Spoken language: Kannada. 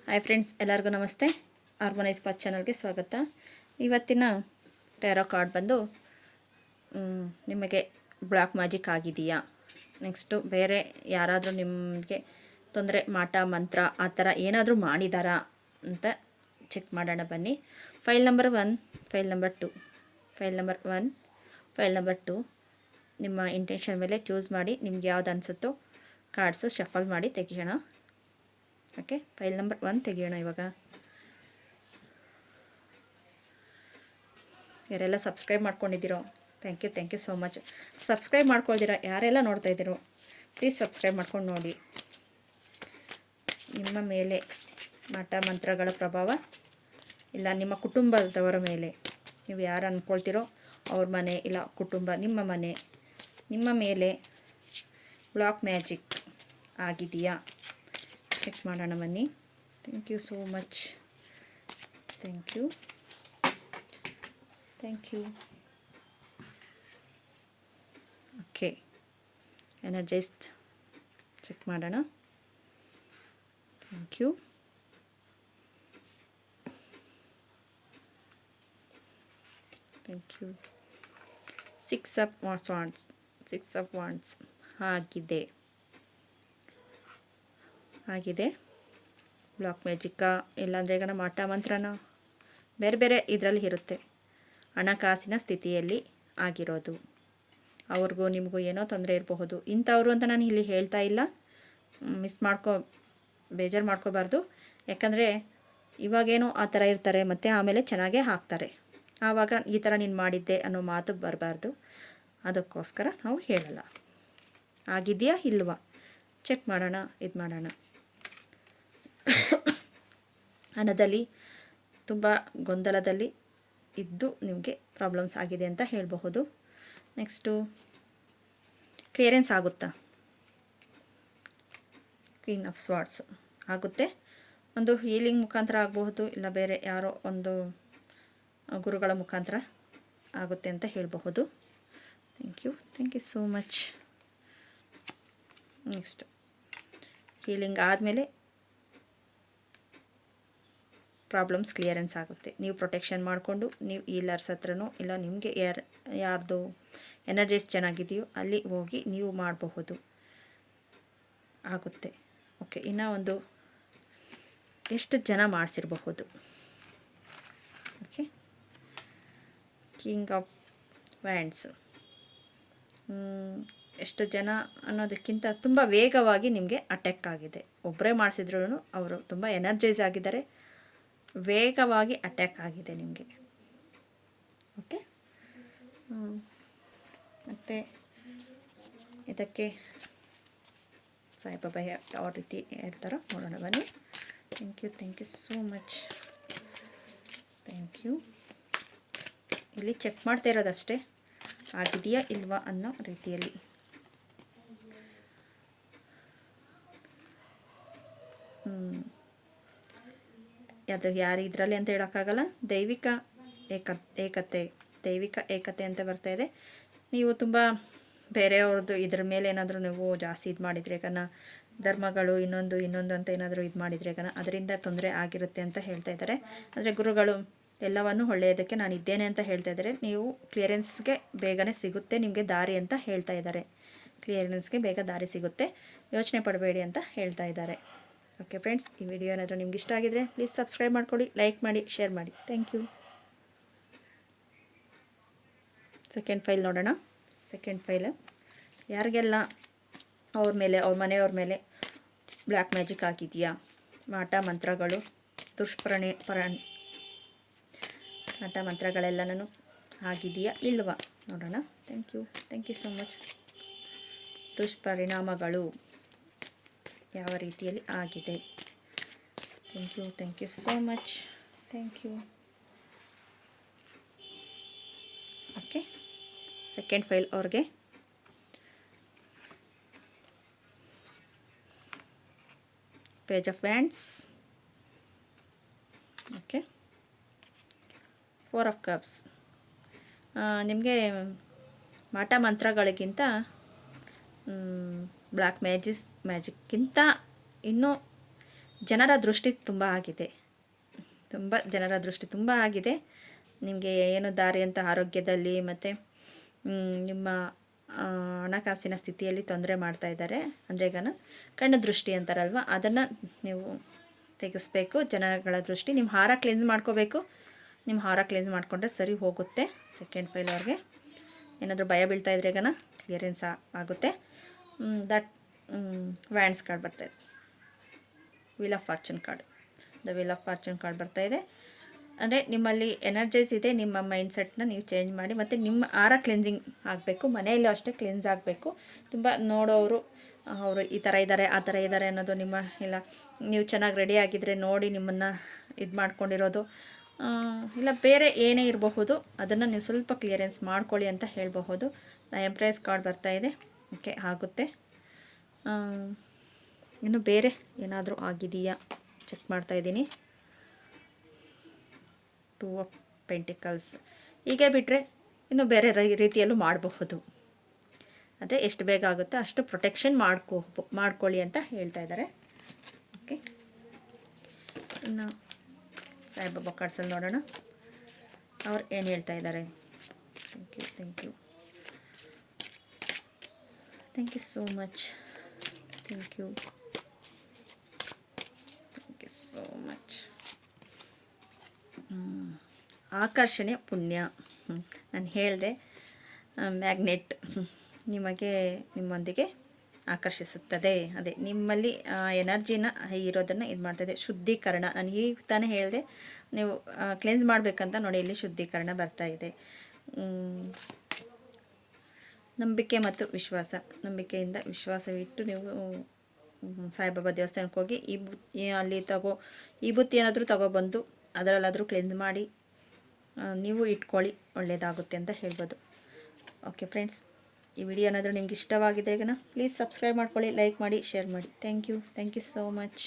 ಹಾಯ್ ಫ್ರೆಂಡ್ಸ್, ಎಲ್ಲರಿಗೂ ನಮಸ್ತೆ. ಹಾರ್ಮೋನೈಸ್ ಪಾತ್ ಚಾನಲ್ಗೆ ಸ್ವಾಗತ. ಇವತ್ತಿನ ಟ್ಯಾರೋ ಕಾರ್ಡ್ ಬಂದು ನಿಮಗೆ ಬ್ಲ್ಯಾಕ್ ಮ್ಯಾಜಿಕ್ ಆಗಿದೆಯಾ, ನೆಕ್ಸ್ಟು ಬೇರೆ ಯಾರಾದರೂ ನಿಮಗೆ ತೊಂದರೆ, ಮಾಟ ಮಂತ್ರ ಆ ಥರ ಏನಾದರೂ ಮಾಡಿದಾರಾ ಅಂತ ಚೆಕ್ ಮಾಡೋಣ ಬನ್ನಿ. File number 1, file number 2, file number 1, file number 2 ನಿಮ್ಮ ಇಂಟೆನ್ಷನ್ ಮೇಲೆ ಚೂಸ್ ಮಾಡಿ ನಿಮ್ಗೆ ಯಾವ್ದು ಅನಿಸುತ್ತೋ ಕಾರ್ಡ್ಸು ಶಫಲ್ ಮಾಡಿ ತೆಗಿಯೋಣ. ಓಕೆ, ಫೈಲ್ ನಂಬರ್ 1 ತೆಗಿಯೋಣ ಇವಾಗ. ಯಾರೆಲ್ಲ ಸಬ್ಸ್ಕ್ರೈಬ್ ಮಾಡ್ಕೊಂಡಿದ್ದೀರೋ thank you so much. Subscribe ಮಾಡ್ಕೊಳ್ದಿರ ಯಾರೆಲ್ಲ ನೋಡ್ತಾ ಇದ್ದೀರೋ ಪ್ಲೀಸ್ ಸಬ್ಸ್ಕ್ರೈಬ್ ಮಾಡ್ಕೊಂಡು ನೋಡಿ. ನಿಮ್ಮ ಮೇಲೆ ಮಾಟ ಮಂತ್ರಗಳ ಪ್ರಭಾವ ಇಲ್ಲ ನಿಮ್ಮ ಕುಟುಂಬದವರ ಮೇಲೆ, ನೀವು ಯಾರು ಅಂದ್ಕೊಳ್ತೀರೋ ಅವ್ರ ಮನೆ ಇಲ್ಲ ಕುಟುಂಬ, ನಿಮ್ಮ ಮೇಲೆ ಬ್ಲ್ಯಾಕ್ ಮ್ಯಾಜಿಕ್ ಆಗಿದೆಯಾ ಚೆಕ್ ಮಾಡೋಣ ಬನ್ನಿ. Thank you so much. Thank you. Okay, energised check ಮಾಡೋಣ. Thank you. Six of wands ಆಗಿದೆ. ಬ್ಲ್ಯಾಕ್ ಮ್ಯಾಜಿಕ್ಕಾ ಇಲ್ಲಾಂದರೆ ಈಗ ಮಾಟ ಮಂತ್ರನ ಬೇರೆ ಬೇರೆ ಇದರಲ್ಲಿ ಇರುತ್ತೆ. ಹಣಕಾಸಿನ ಸ್ಥಿತಿಯಲ್ಲಿ ಆಗಿರೋದು, ಅವ್ರಿಗೂ ನಿಮಗೂ ಏನೋ ತೊಂದರೆ ಇರಬಹುದು. ಇಂಥವ್ರು ಅಂತ ನಾನು ಇಲ್ಲಿ ಹೇಳ್ತಾ ಇಲ್ಲ, ಬೇಜಾರು ಮಾಡ್ಕೋಬಾರ್ದು. ಯಾಕಂದರೆ ಇವಾಗೇನೋ ಆ ಥರ ಇರ್ತಾರೆ, ಮತ್ತು ಆಮೇಲೆ ಚೆನ್ನಾಗೇ ಹಾಕ್ತಾರೆ. ಆವಾಗ ಈ ಥರ ನೀನು ಮಾಡಿದ್ದೆ ಅನ್ನೋ ಮಾತು ಬರಬಾರ್ದು. ಅದಕ್ಕೋಸ್ಕರ ನಾವು ಹೇಳಲ್ಲ. ಆಗಿದೆಯಾ ಇಲ್ವಾ ಚೆಕ್ ಮಾಡೋಣ, ಇದು ಮಾಡೋಣ. ಹಣದಲ್ಲಿ ತುಂಬ ಗೊಂದಲದಲ್ಲಿ ಇದ್ದು ನಿಮಗೆ ಪ್ರಾಬ್ಲಮ್ಸ್ ಆಗಿದೆ ಅಂತ ಹೇಳಬಹುದು. ನೆಕ್ಸ್ಟು ಕ್ಲಿಯರೆನ್ಸ್ ಆಗುತ್ತಾ? ಕ್ವೀನ್ ಆಫ್ ಸ್ವಾರ್ಡ್ಸ್ ಆಗುತ್ತೆ. ಒಂದು ಹೀಲಿಂಗ್ ಮುಖಾಂತರ ಆಗಬಹುದು, ಇಲ್ಲ ಬೇರೆ ಯಾರೋ ಒಂದು ಗುರುಗಳ ಮುಖಾಂತರ ಆಗುತ್ತೆ ಅಂತ ಹೇಳಬಹುದು. Thank you so much. Next healing ಆದಮೇಲೆ ಪ್ರಾಬ್ಲಮ್ಸ್ ಕ್ಲಿಯರೆನ್ಸ್ ಆಗುತ್ತೆ. ನೀವು ಪ್ರೊಟೆಕ್ಷನ್ ಮಾಡಿಕೊಂಡು ನೀವು ಹೀಲರ್ಸ್ ಹತ್ರನೋ ಇಲ್ಲ ನಿಮಗೆ ಯಾರ್ದು ಎನರ್ಜೀಸ್ ಚೆನ್ನಾಗಿದೆಯೋ ಅಲ್ಲಿ ಹೋಗಿ ನೀವು ಮಾಡಬಹುದು, ಆಗುತ್ತೆ. ಓಕೆ, ಇನ್ನೂ ಒಂದು ಎಷ್ಟು ಜನ ಮಾಡಿಸಿರಬಹುದು? ಓಕೆ, ಕಿಂಗ್ ಆಫ್ ವ್ಯಾಂಡ್ಸ್ ಎಷ್ಟು ಜನ ಅನ್ನೋದಕ್ಕಿಂತ ತುಂಬ ವೇಗವಾಗಿ ನಿಮಗೆ ಅಟ್ಯಾಕ್ ಆಗಿದೆ. ಒಬ್ಬರೇ ಮಾಡಿಸಿದ್ರೂ ಅವರು ತುಂಬ ಎನರ್ಜೈಸ್ ಆಗಿದ್ದಾರೆ, ವೇಗವಾಗಿ ಅಟ್ಯಾಕ್ ಆಗಿದೆ ನಿಮಗೆ. ಓಕೆ, ಮತ್ತು ಇದಕ್ಕೆ ಸಾಯಿಬಾಬಾ ಯಾವ ರೀತಿ ಹೇಳ್ತಾರೋ ನೋಡೋಣ ಬನ್ನಿ. Thank you so much. Thank you. ಇಲ್ಲಿ ಚೆಕ್ ಮಾಡ್ತಾ ಇರೋದಷ್ಟೇ, ಆಗಿದೆಯಾ ಇಲ್ವಾ ಅನ್ನೋ ರೀತಿಯಲ್ಲಿ. ಅದು ಯಾರು ಇದರಲ್ಲಿ ಅಂತ ಹೇಳೋಕ್ಕಾಗಲ್ಲ. ದೈವಿಕ ಏಕತೆ ಅಂತ ಬರ್ತಾ ಇದೆ. ನೀವು ತುಂಬ ಬೇರೆಯವ್ರದ್ದು ಇದ್ರ ಮೇಲೆ ಏನಾದರೂ ನೀವು ಜಾಸ್ತಿ ಇದು ಮಾಡಿದರೆ ಧರ್ಮಗಳು ಇನ್ನೊಂದು ಅಂತ ಏನಾದರೂ ಇದು ಮಾಡಿದರೆ ಅದರಿಂದ ತೊಂದರೆ ಆಗಿರುತ್ತೆ ಅಂತ ಹೇಳ್ತಾ ಇದ್ದಾರೆ. ಆದರೆ ಗುರುಗಳು ಎಲ್ಲವನ್ನು ಒಳ್ಳೆಯದಕ್ಕೆ ನಾನು ಇದ್ದೇನೆ ಅಂತ ಹೇಳ್ತಾ ಇದ್ದಾರೆ. ನೀವು ಕ್ಲಿಯರೆನ್ಸ್ಗೆ ಬೇಗನೆ ಸಿಗುತ್ತೆ ನಿಮಗೆ ದಾರಿ ಅಂತ ಹೇಳ್ತಾ ಇದ್ದಾರೆ. ಕ್ಲಿಯರೆನ್ಸ್ಗೆ ಬೇಗ ದಾರಿ ಸಿಗುತ್ತೆ, ಯೋಚನೆ ಪಡಬೇಡಿ ಅಂತ ಹೇಳ್ತಾ ಇದ್ದಾರೆ. ಓಕೆ ಫ್ರೆಂಡ್ಸ್, ಈ ವಿಡಿಯೋ ಏನಾದರೂ ನಿಮ್ಗೆ ಇಷ್ಟ ಆಗಿದರೆ ಪ್ಲೀಸ್ ಸಬ್ಸ್ಕ್ರೈಬ್ ಮಾಡ್ಕೊಳ್ಳಿ, ಲೈಕ್ ಮಾಡಿ, ಶೇರ್ ಮಾಡಿ. Thank you. ಸೆಕೆಂಡ್ ಫೈಲ್ ನೋಡೋಣ. ಸೆಕೆಂಡ್ ಫೈಲ್ ಯಾರಿಗೆಲ್ಲ ಅವ್ರ ಮನೆಯವ್ರ ಮೇಲೆ ಬ್ಲ್ಯಾಕ್ ಮ್ಯಾಜಿಕ್ ಆಗಿದೆಯಾ, ಮಾಟ ಮಂತ್ರಗಳು, ಮಾಟ ಮಂತ್ರಗಳೆಲ್ಲನೂ ಆಗಿದೆಯಾ ಇಲ್ವಾ ನೋಡೋಣ. Thank you so much. ದುಷ್ಪರಿಣಾಮಗಳು ಯಾವ ರೀತಿಯಲ್ಲಿ ಆಗಿದೆ? Thank you so much. Thank you. Okay, second file ಅವ್ರಿಗೆ page of wands. Okay, 4 of cups. ನಿಮಗೆ ಮಾಟ ಮಂತ್ರಗಳಿಗಿಂತ ಬ್ಲ್ಯಾಕ್ ಮ್ಯಾಜಿಕ್ಕಿಂತ ಇನ್ನೂ ಜನರ ದೃಷ್ಟಿ ತುಂಬ ಆಗಿದೆ, ತುಂಬ ಜನರ ದೃಷ್ಟಿ ತುಂಬ ಆಗಿದೆ. ನಿಮಗೆ ಏನು ದಾರಿ ಅಂತ ಆರೋಗ್ಯದಲ್ಲಿ ಮತ್ತು ನಿಮ್ಮ ಹಣಕಾಸಿನ ಸ್ಥಿತಿಯಲ್ಲಿ ತೊಂದರೆ ಮಾಡ್ತಾ ಇದ್ದಾರೆ. ಅಂದರೆ ಈಗ ಕಣ್ಣು ದೃಷ್ಟಿ ಅಂತಾರಲ್ವ, ಅದನ್ನು ನೀವು ತೆಗೆಸ್ಬೇಕು. ಜನಗಳ ದೃಷ್ಟಿ. ನಿಮ್ಮ ಹಾರ ಕ್ಲೆನ್ಸ್ ಮಾಡ್ಕೋಬೇಕು. ನಿಮ್ಮ ಹಾರ ಕ್ಲೆನ್ಸ್ ಮಾಡಿಕೊಂಡ್ರೆ ಸರಿ ಹೋಗುತ್ತೆ. ಸೆಕೆಂಡ್ ಫೈಲ್ ಅವ್ರಿಗೆ ಏನಾದರೂ ಭಯ ಬೀಳ್ತಾ ಇದ್ರೆ ಈಗ ಕ್ಲಿಯರೆನ್ಸ್ ಆಗುತ್ತೆ. ದಟ್ ವ್ಯಾಂಡ್ಸ್ ಕಾರ್ಡ್ ಬರ್ತಾಯಿದೆ, wheel of fortune card. The wheel of fortune card ಬರ್ತಾಯಿದೆ. ಅಂದರೆ ನಿಮ್ಮಲ್ಲಿ ಎನರ್ಜೈಸ್ ಇದೆ. ನಿಮ್ಮ ಮೈಂಡ್ಸೆಟ್ನ ನೀವು ಚೇಂಜ್ ಮಾಡಿ, ಮತ್ತು ನಿಮ್ಮ ಆರ ಕ್ಲೆನ್ಸಿಂಗ್ ಆಗಬೇಕು. ಮನೆಯಲ್ಲೂ ಅಷ್ಟೇ ಕ್ಲೆನ್ಸ್ ಆಗಬೇಕು. ತುಂಬ ನೋಡೋರು ಅವರು ಈ ಥರ ಇದ್ದಾರೆ, ಆ ಥರ ಇದ್ದಾರೆ ಅನ್ನೋದು ನಿಮ್ಮ ಇಲ್ಲ. ನೀವು ಚೆನ್ನಾಗಿ ರೆಡಿ ಆಗಿದ್ದರೆ ನೋಡಿ ನಿಮ್ಮನ್ನು ಇದು ಮಾಡ್ಕೊಂಡಿರೋದು, ಇಲ್ಲ ಬೇರೆ ಏನೇ ಇರಬಹುದು, ಅದನ್ನು ನೀವು ಸ್ವಲ್ಪ ಕ್ಲಿಯರೆನ್ಸ್ ಮಾಡ್ಕೊಳ್ಳಿ ಅಂತ ಹೇಳಬಹುದು. ಎಂಪ್ರೆಸ್ ಕಾರ್ಡ್ ಬರ್ತಾಯಿದೆ. ಓಕೆ, ಆಗುತ್ತೆ. ಇನ್ನು ಬೇರೆ ಏನಾದರೂ ಆಗಿದೆಯಾ ಚೆಕ್ ಮಾಡ್ತಾಯಿದ್ದೀನಿ. 2 ಆಫ್ ಪೆಂಟಿಕಲ್ಸ್. ಹೀಗೆ ಬಿಟ್ಟರೆ ಇನ್ನು ಬೇರೆ ರೀತಿಯಲ್ಲೂ ಮಾಡಬಹುದು. ಅಂದರೆ ಎಷ್ಟು ಬೇಗ ಆಗುತ್ತೋ ಅಷ್ಟು ಪ್ರೊಟೆಕ್ಷನ್ ಮಾಡ್ಕೊಳ್ಳಿ ಅಂತ ಹೇಳ್ತಾ ಇದ್ದಾರೆ. ಓಕೆ, ಇನ್ನು ಸಾಯಿಬಾಬಾ ಕಾರ್ಡ್ಸಲ್ಲಿ ನೋಡೋಣ ಅವ್ರು ಏನು ಹೇಳ್ತಾ ಇದ್ದಾರೆ. Thank you, thank you, thank you so much. Thank you, thank you so much. ಆಕರ್ಷಣೆ ಪುಣ್ಯ. ನಾನು ಹೇಳಿದೆ, ಮ್ಯಾಗ್ನೆಟ್ ನಿಮಗೆ ನಿಮ್ಮೊಂದಿಗೆ ಆಕರ್ಷಿಸುತ್ತದೆ. ಅದೇ ನಿಮ್ಮಲ್ಲಿ ಎನರ್ಜಿನ ಇರೋದನ್ನು ಇದು ಮಾಡ್ತಾಯಿದೆ. ಶುದ್ಧೀಕರಣ, ನಾನು ಈಗ ತಾನೇ ಹೇಳಿದೆ, ನೀವು ಕ್ಲೆನ್ಸ್ ಮಾಡಬೇಕಂತ ನೋಡಿ, ಇಲ್ಲಿ ಶುದ್ಧೀಕರಣ ಬರ್ತಾಯಿದೆ. ನಂಬಿಕೆ ಮತ್ತು ವಿಶ್ವಾಸ. ನಂಬಿಕೆಯಿಂದ ವಿಶ್ವಾಸವಿಟ್ಟು ನೀವು ಸಾಯಿಬಾಬಾ ದೇವಸ್ಥಾನಕ್ಕೆ ಹೋಗಿ ಅಲ್ಲಿ ಈ ಬುತ್ತಿ ಏನಾದರೂ ತಗೊಬಂದು ಅದರಲ್ಲಾದರೂ ಕ್ಲೆನ್ಸ್ ಮಾಡಿ ನೀವು ಇಟ್ಕೊಳ್ಳಿ, ಒಳ್ಳೆಯದಾಗುತ್ತೆ ಅಂತ ಹೇಳ್ಬೋದು. ಓಕೆ ಫ್ರೆಂಡ್ಸ್, ಈ ವಿಡಿಯೋ ಏನಾದರೂ ನಿಮ್ಗೆ ಇಷ್ಟವಾಗಿದ್ದರೆ ಪ್ಲೀಸ್ ಸಬ್ಸ್ಕ್ರೈಬ್ ಮಾಡ್ಕೊಳ್ಳಿ, ಲೈಕ್ ಮಾಡಿ, ಶೇರ್ ಮಾಡಿ. Thank you so much.